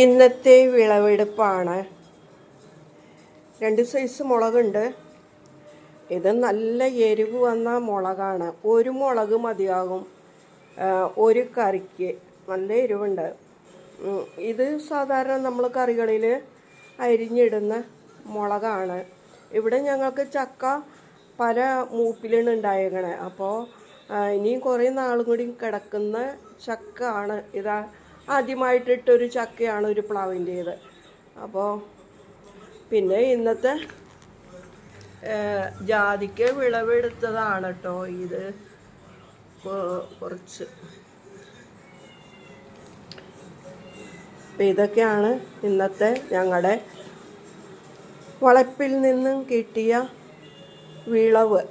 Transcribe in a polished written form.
ഇന്നത്തെ വിളവെടുപ്പാണ്. 2 സൈസ് മുളകുണ്ട്. ഇത് നല്ല എരിവ് വന്ന മുളകാണ്. ഒരു മുളക് മതിയാകും ഒരു കറിക്ക്. നല്ല എരിവുണ്ട്. ഇത് സാധാരണ നമ്മൾ കറികളിൽ അരിഞ്ഞിടുന്ന മുളകാണ്. ഇവിടെ ഞങ്ങൾക്ക് ചക്ക പല മൂപ്പിലാണ് ഉണ്ടായേക്കണേ. അപ്പോൾ ഇനിയും കുറേ നാളും കൂടി കിടക്കുന്ന ചക്ക ആണ്. ഇതാ ആദ്യമായിട്ടിട്ടൊരു ചക്കയാണ് ഒരു പ്ലാവിൻ്റേത്. അപ്പോൾ പിന്നെ ഇന്നത്തെ ജാതിക്ക വിളവെടുത്തതാണ് കേട്ടോ. ഇത് കുറച്ച് ഇതൊക്കെയാണ് ഇന്നത്തെ ഞങ്ങളുടെ വളപ്പിൽ നിന്നും കിട്ടിയ വിളവ്.